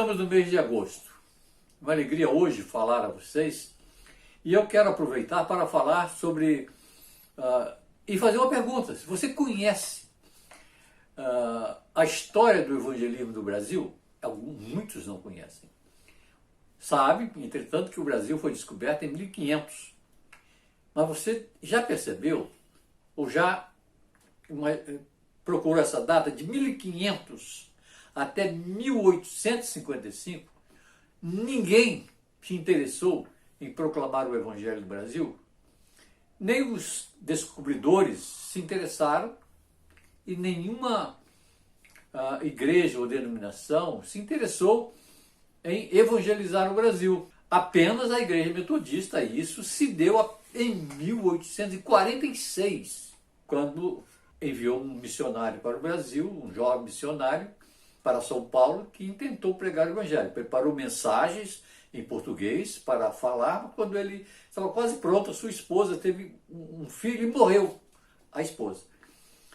Estamos no mês de agosto. Uma alegria hoje falar a vocês. E eu quero aproveitar para falar sobre e fazer uma pergunta. Se você conhece a história do evangelismo do Brasil, muitos não conhecem. Sabe, entretanto, que o Brasil foi descoberto em 1500. Mas você já percebeu, ou já procurou essa data de 1500 até 1855, ninguém se interessou em proclamar o Evangelho do Brasil? Nem os descobridores se interessaram e nenhuma igreja ou denominação se interessou em evangelizar o Brasil. Apenas a Igreja Metodista, e isso se deu em 1846, quando enviou um missionário para o Brasil, um jovem missionário, para São Paulo, que intentou pregar o Evangelho. Preparou mensagens em português para falar. Quando ele estava quase pronto, a sua esposa teve um filho e morreu a esposa.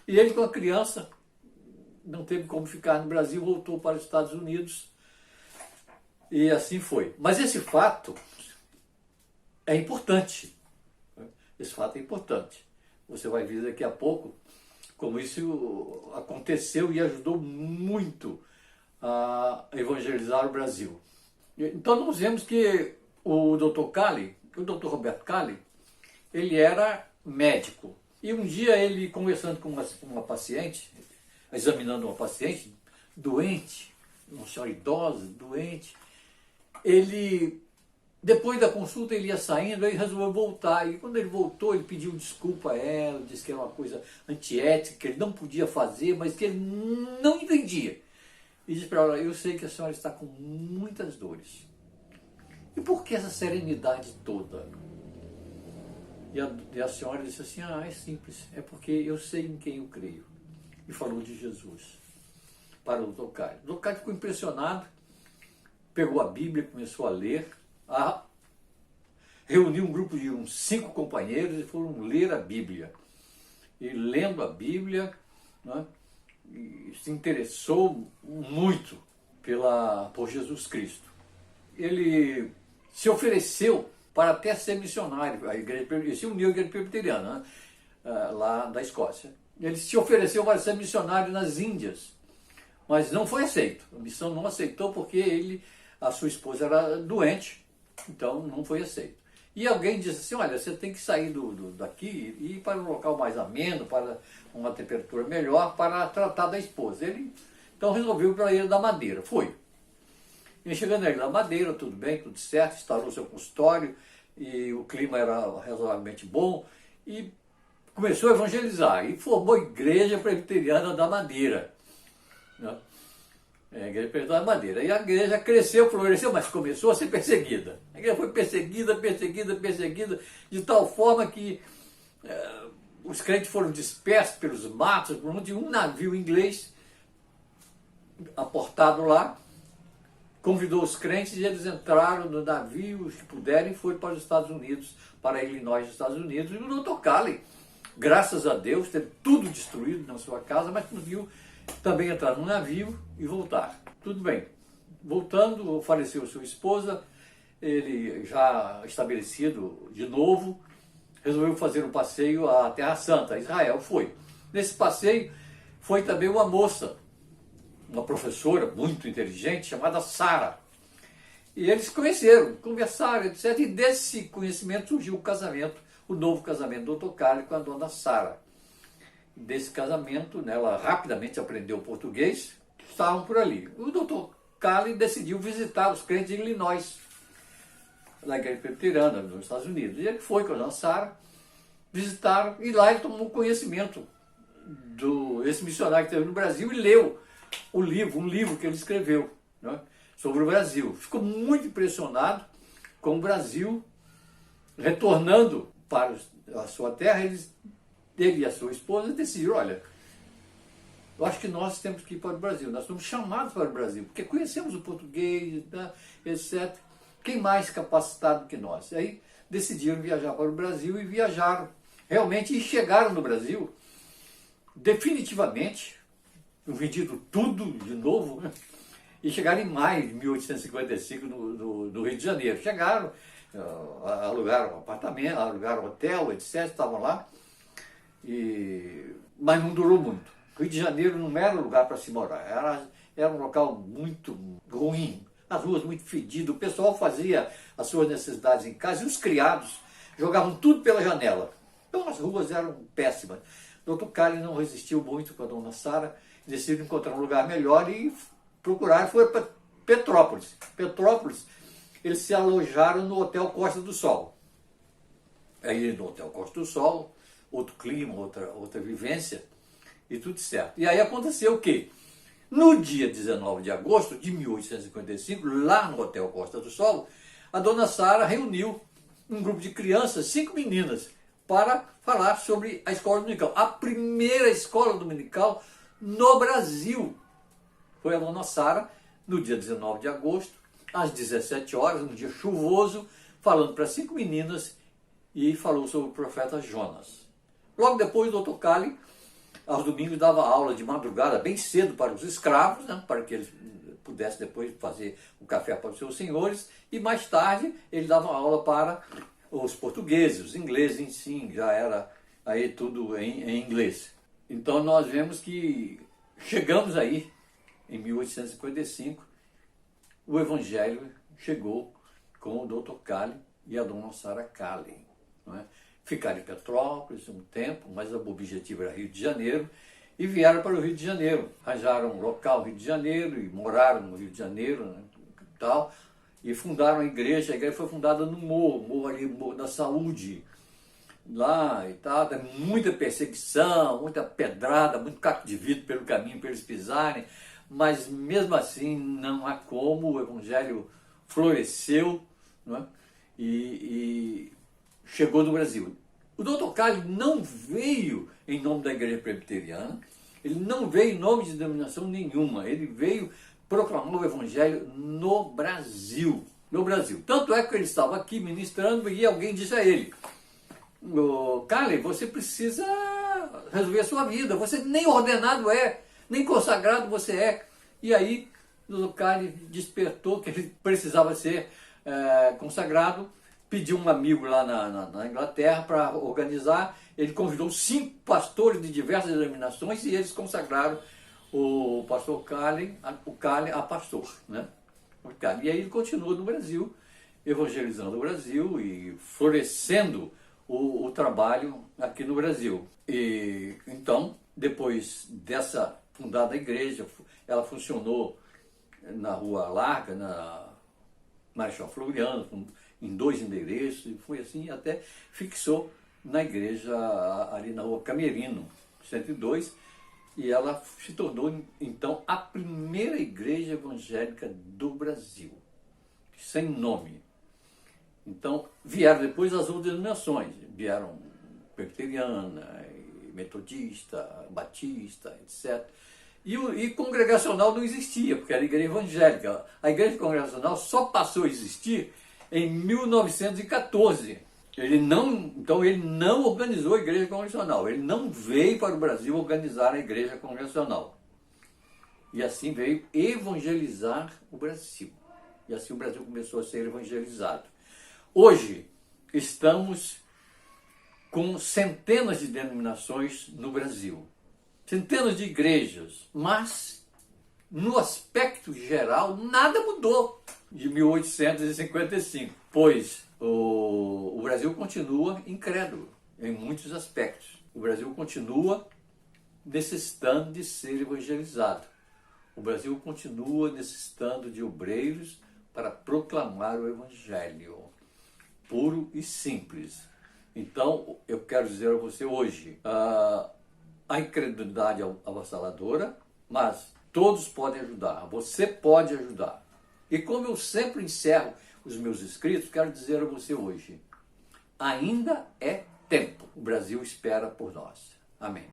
E ele, com a criança, não teve como ficar no Brasil, voltou para os Estados Unidos. E assim foi. Mas esse fato é importante. Esse fato é importante. Você vai ver daqui a pouco como isso aconteceu e ajudou muito a evangelizar o Brasil. Então nós vemos que o Dr. Cali, o Dr. Roberto Cali, ele era médico. E um dia ele, conversando com uma paciente, examinando uma paciente doente, uma senhora idosa, doente, ele, depois da consulta, ele ia saindo, aí resolveu voltar. E quando ele voltou, ele pediu desculpa a ela, disse que era uma coisa antiética, que ele não podia fazer, mas que ele não entendia. E disse para ela: eu sei que a senhora está com muitas dores. E por que essa serenidade toda? E a senhora disse assim: é simples, é porque eu sei em quem eu creio. E falou de Jesus para o Dr. Cali. O Dr. Cali ficou impressionado, pegou a Bíblia, começou a ler, reuniu um grupo de uns 5 companheiros e foram ler a Bíblia. E lendo a Bíblia, né, e se interessou muito por Jesus Cristo. Ele se ofereceu para até ser missionário. Ele se uniu à igreja presbiteriana, né, lá da Escócia. Ele se ofereceu para ser missionário nas Índias, mas não foi aceito. A missão não aceitou porque a sua esposa era doente, então não foi aceito. E alguém disse assim: olha, você tem que sair daqui e ir para um local mais ameno, para uma temperatura melhor, para tratar da esposa. Ele então resolveu ir para a Ilha da Madeira. Foi. E chegando na Ilha da Madeira, tudo bem, tudo certo, instalou seu consultório, e o clima era razoavelmente bom, e começou a evangelizar, e formou a Igreja Presbiteriana da Madeira, né? A Igreja Presbiteriana da Madeira. E a igreja cresceu, floresceu, mas começou a ser perseguida. A igreja foi perseguida, de tal forma que os crentes foram dispersos pelos matos, por onde um navio inglês aportado lá convidou os crentes e eles entraram no navio, os que puderem, e foram para os Estados Unidos, para Illinois, nos Estados Unidos. E o Dr. Cali, graças a Deus, teve tudo destruído na sua casa, mas conseguiu também entrar no navio e voltar. Tudo bem. Voltando, faleceu sua esposa, ele já estabelecido de novo, resolveu fazer um passeio à Terra Santa, a Israel. Foi. Nesse passeio foi também uma moça, uma professora muito inteligente, chamada Sara. E eles se conheceram, conversaram, etc. E desse conhecimento surgiu o casamento, o novo casamento do Dr. Cali com a dona Sara. Desse casamento, né, ela rapidamente aprendeu português, estavam por ali. O Dr. Cali decidiu visitar os crentes de Illinois, na igreja presbiteriana, nos Estados Unidos. E ele foi com a dona Sara, visitaram, e lá ele tomou conhecimento desse missionário que esteve no Brasil e leu um livro que ele escreveu, né, sobre o Brasil. Ficou muito impressionado com o Brasil. Retornando para a sua terra, ele e a sua esposa decidiram: olha, eu acho que nós temos que ir para o Brasil, nós somos chamados para o Brasil, porque conhecemos o português, né, etc. Quem mais capacitado que nós? E aí decidiram viajar para o Brasil e viajaram realmente, e chegaram no Brasil definitivamente, vendido tudo de novo, né? e chegaram em maio de 1855 no Rio de Janeiro. Chegaram, alugaram um apartamento, alugaram um hotel, etc., estavam lá, mas não durou muito. O Rio de Janeiro não era lugar para se morar, era um local muito ruim, as ruas muito fedidas, o pessoal fazia as suas necessidades em casa e os criados jogavam tudo pela janela. Então as ruas eram péssimas. O Dr. Cali não resistiu muito com a dona Sara, decidiu encontrar um lugar melhor e procuraram, foi para Petrópolis. Petrópolis, eles se alojaram no Hotel Costa do Sol. Aí no Hotel Costa do Sol, outro clima, outra vivência, e tudo certo. E aí aconteceu o quê? No dia 19 de agosto de 1855, lá no Hotel Costa do Sol, a dona Sara reuniu um grupo de crianças, 5 meninas, para falar sobre a escola dominical. A primeira escola dominical no Brasil foi a dona Sara, no dia 19 de agosto, às 17 horas, um dia chuvoso, falando para 5 meninas e falou sobre o profeta Jonas. Logo depois, o Dr. Cali, aos domingos, dava aula de madrugada, bem cedo, para os escravos, né, para que eles pudessem depois fazer o café para os seus senhores, e mais tarde ele dava aula para os portugueses, os ingleses, sim, já era aí tudo em inglês. Então nós vemos que chegamos aí, em 1855, o Evangelho chegou com o Dr. Cali e a dona Sara Cali. Não é? Ficaram em Petrópolis um tempo, mas o objetivo era Rio de Janeiro, e vieram para o Rio de Janeiro. Arranjaram um local no Rio de Janeiro e moraram no Rio de Janeiro, né, e tal, e fundaram a igreja. A igreja foi fundada no morro ali, Morro da Saúde, lá e tal. Tem muita perseguição, muita pedrada, muito caco de vidro pelo caminho para eles pisarem, mas mesmo assim não há como, o Evangelho floresceu, não é? E chegou no Brasil. O Dr. Cali não veio em nome da Igreja Presbiteriana, ele não veio em nome de denominação nenhuma, ele veio proclamar o Evangelho no Brasil. No Brasil. Tanto é que ele estava aqui ministrando e alguém disse a ele: Cali, você precisa resolver a sua vida, você nem ordenado é, nem consagrado você é. E aí o Dr. Cali despertou que ele precisava ser consagrado, pediu um amigo lá na Inglaterra para organizar. Ele convidou 5 pastores de diversas denominações e eles consagraram o pastor Cali, a pastor, né? E aí ele continua no Brasil, evangelizando o Brasil e florescendo o trabalho aqui no Brasil. E então, depois dessa fundada igreja, ela funcionou na Rua Larga, na Marechal Floriano, em 2 endereços, e foi assim até fixou na igreja ali na Rua Camerino, 102, e ela se tornou então a primeira igreja evangélica do Brasil, sem nome. Então vieram depois as outras denominações, vieram presbiteriana, metodista, batista, etc. E congregacional não existia, porque era igreja evangélica. A igreja congregacional só passou a existir em 1914. Então ele não organizou a igreja congregacional, ele não veio para o Brasil organizar a igreja congregacional. E assim veio evangelizar o Brasil. E assim o Brasil começou a ser evangelizado. Hoje estamos com centenas de denominações no Brasil, centenas de igrejas, mas no aspecto geral nada mudou de 1855, pois o Brasil continua incrédulo em muitos aspectos. O Brasil continua necessitando de ser evangelizado. O Brasil continua necessitando de obreiros para proclamar o Evangelho, puro e simples. Então, eu quero dizer a você hoje, a incredulidade é avassaladora, mas todos podem ajudar, você pode ajudar. E como eu sempre encerro os meus escritos, quero dizer a você hoje, ainda é tempo. O Brasil espera por nós. Amém.